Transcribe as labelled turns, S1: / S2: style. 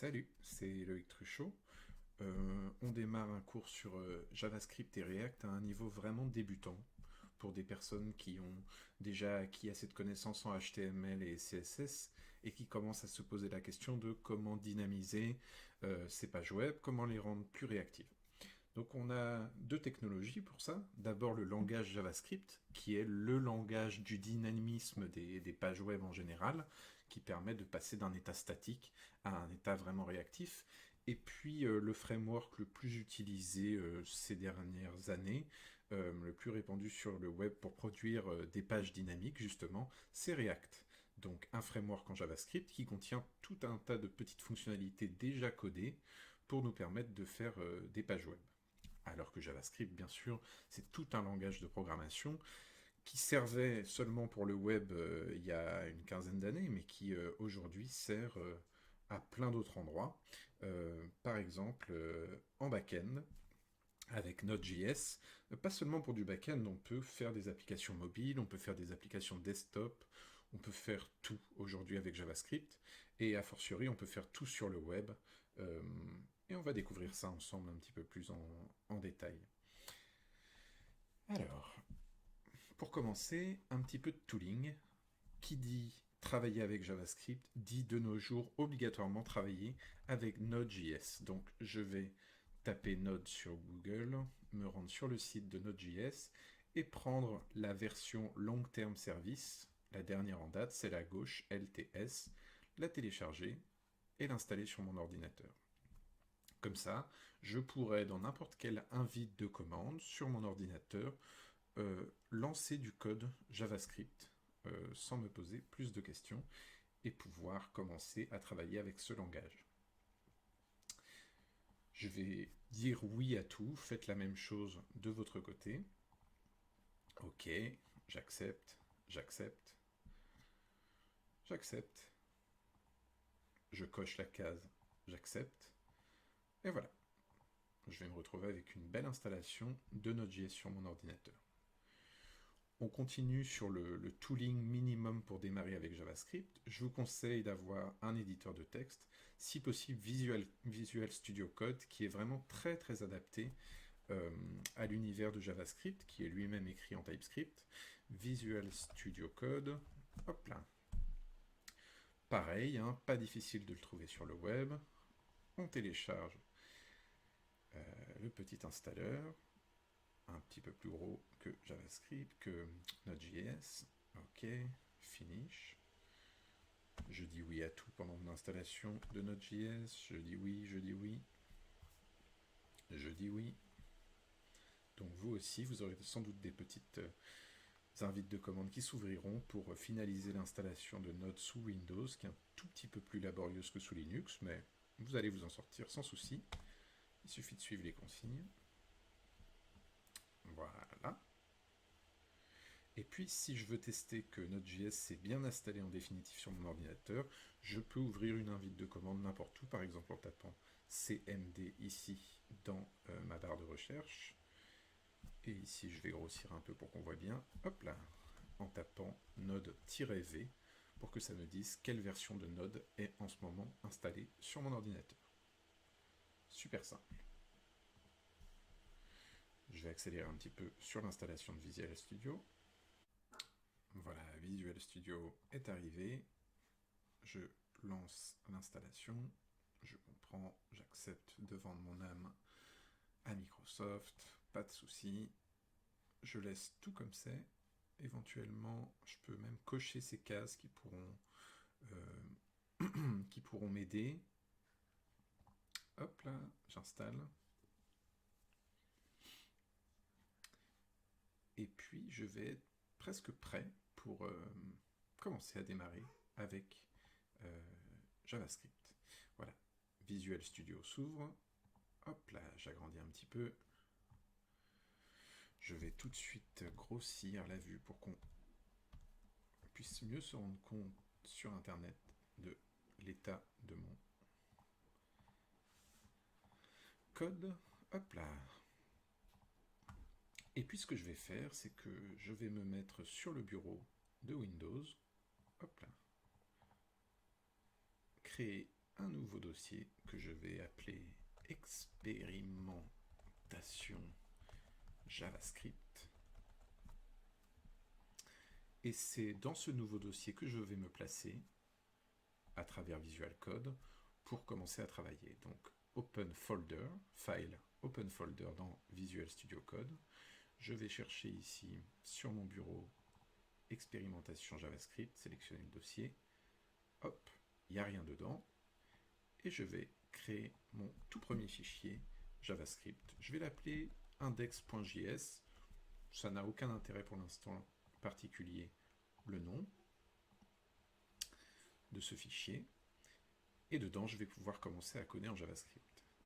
S1: Salut, c'est Loïc Truchot. On démarre un cours sur JavaScript et React à un niveau vraiment débutant pour des personnes qui ont déjà acquis assez de connaissances en HTML et CSS et qui commencent à se poser la question de comment dynamiser ces pages web, comment les rendre plus réactives. Donc on a deux technologies pour ça. D'abord le langage JavaScript, qui est le langage du dynamisme des pages web en général, qui permet de passer d'un état statique à un état vraiment réactif. Et puis le framework le plus utilisé ces dernières années, le plus répandu sur le web pour produire des pages dynamiques justement, c'est React. Donc un framework en JavaScript qui contient tout un tas de petites fonctionnalités déjà codées pour nous permettre de faire des pages web. Alors que JavaScript, bien sûr, c'est tout un langage de programmation qui servait seulement pour le web il y a une quinzaine d'années, mais qui aujourd'hui sert à plein d'autres endroits. Par exemple, en back-end, avec Node.js, pas seulement pour du back-end, on peut faire des applications mobiles, on peut faire des applications desktop, on peut faire tout aujourd'hui avec JavaScript, et a fortiori, on peut faire tout sur le web. Euh, et on va découvrir ça ensemble un petit peu plus en détail. Alors, pour commencer, un petit peu de tooling. Qui dit travailler avec JavaScript dit de nos jours obligatoirement travailler avec Node.js. Donc je vais taper Node sur Google, me rendre sur le site de Node.js et prendre la version Long Term Service, la dernière en date, c'est la gauche LTS, la télécharger et l'installer sur mon ordinateur. Comme ça, je pourrais, dans n'importe quel invite de commande sur mon ordinateur, lancer du code JavaScript sans me poser plus de questions et pouvoir commencer à travailler avec ce langage. Je vais dire oui à tout, faites la même chose de votre côté. Ok, j'accepte, j'accepte, j'accepte. Je coche la case j'accepte. Et voilà, je vais me retrouver avec une belle installation de Node.js sur mon ordinateur. On continue sur le tooling minimum pour démarrer avec JavaScript. Je vous conseille d'avoir un éditeur de texte, si possible Visual Studio Code, qui est vraiment très très adapté à l'univers de JavaScript, qui est lui-même écrit en TypeScript. Visual Studio Code, hop là. Pareil, hein, pas difficile de le trouver sur le web. On télécharge le petit installeur, un petit peu plus gros que JavaScript, que Node.js. Ok, finish. Je dis oui à tout pendant mon installation de Node.js. Je dis oui, je dis oui. Je dis oui. Donc vous aussi, vous aurez sans doute des petites invites de commande qui s'ouvriront pour finaliser l'installation de Node sous Windows, qui est un tout petit peu plus laborieuse que sous Linux, mais vous allez vous en sortir sans souci. Il suffit de suivre les consignes. Voilà. Et puis, si je veux tester que Node.js s'est bien installé en définitive sur mon ordinateur, je peux ouvrir une invite de commande n'importe où, par exemple en tapant cmd ici dans ma barre de recherche. Et ici, je vais grossir un peu pour qu'on voit bien. Hop là, en tapant Node-V pour que ça me dise quelle version de Node est en ce moment installée sur mon ordinateur. Super simple. Je vais accélérer un petit peu sur l'installation de Visual Studio. Voilà, Visual Studio est arrivé. Je lance l'installation. Je comprends, j'accepte de vendre mon âme à Microsoft. Pas de souci. Je laisse tout comme c'est. Éventuellement, je peux même cocher ces cases qui pourront m'aider. Hop là, j'installe. Et puis, je vais être presque prêt pour commencer à démarrer avec JavaScript. Voilà, Visual Studio s'ouvre. Hop là, j'agrandis un petit peu. Je vais tout de suite grossir la vue pour qu'on puisse mieux se rendre compte sur Internet de l'état de mon code. Hop là. Et puis ce que je vais faire, c'est que je vais me mettre sur le bureau de Windows. Hop là. Créer un nouveau dossier que je vais appeler expérimentation JavaScript. Et c'est dans ce nouveau dossier que je vais me placer à travers Visual Code pour commencer à travailler. Donc, Open Folder, File, Open Folder dans Visual Studio Code. Je vais chercher ici sur mon bureau expérimentation JavaScript, sélectionner le dossier. Hop, il n'y a rien dedans. Et je vais créer mon tout premier fichier JavaScript. Je vais l'appeler index.js. Ça n'a aucun intérêt pour l'instant particulier, le nom de ce fichier. Et dedans, je vais pouvoir commencer à coder en JavaScript.